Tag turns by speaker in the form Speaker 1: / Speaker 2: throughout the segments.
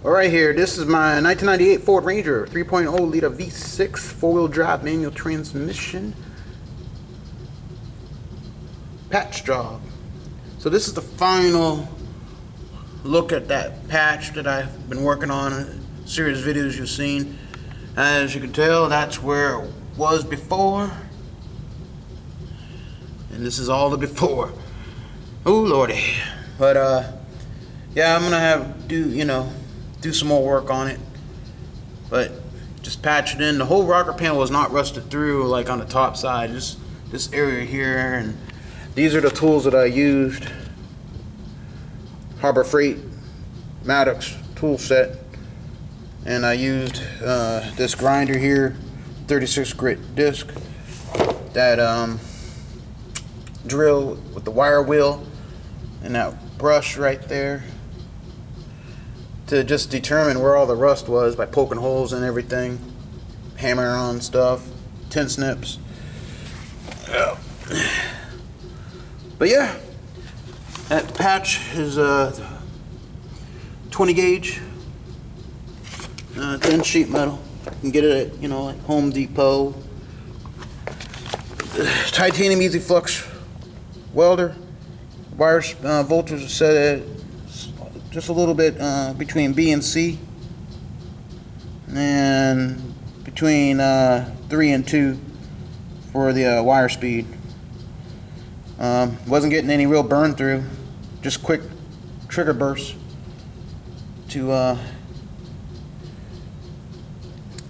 Speaker 1: Alright here, this is my 1998 Ford Ranger 3.0 liter V6 four-wheel drive manual transmission patch job. So this is the final look at that patch that I've been working on, a series of videos you've seen. As you can tell, that's where it was before, and this is all the before. Oh lordy. But yeah, I'm gonna do some more work on it, but just patch it in. The whole rocker panel was not rusted through like on the top side, just this area here. And these are the tools that I used. Harbor Freight Maddox tool set, and I used this grinder here, 36 grit disc, that drill with the wire wheel, and that brush right there, to just determine where all the rust was by poking holes in everything, hammering on stuff, tin snips. But yeah, that patch is 20 gauge thin sheet metal. You can get it at at Home Depot. Titanium easy flux welder. Wires voltage are set at just a little bit between B and C, and between 3 and 2 for the wire speed. Wasn't getting any real burn through, just quick trigger bursts to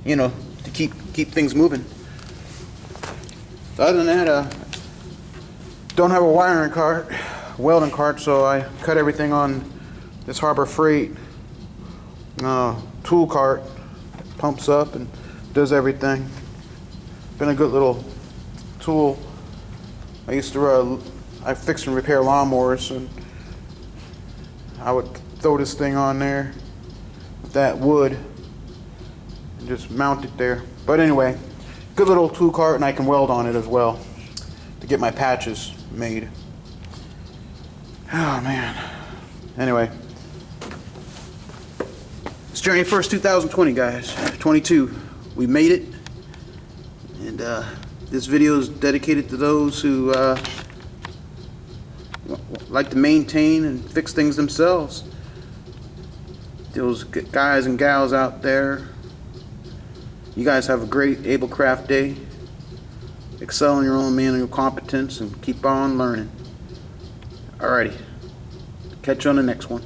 Speaker 1: to keep things moving. So other than that, don't have a wiring cart, welding cart, so I cut everything on this Harbor Freight tool cart. Pumps up and does everything. Been a good little tool. I fix and repair lawnmowers, and I would throw this thing on there with that wood and just mount it there. But anyway, good little tool cart, and I can weld on it as well to get my patches made. Oh man. Anyway, it's January 1st, 2020, guys. 22. We made it. And this video is dedicated to those who like to maintain and fix things themselves. Those guys and gals out there, you guys have a great Ablecraft day. Excel in your own manual competence and keep on learning. Alrighty, catch you on the next one.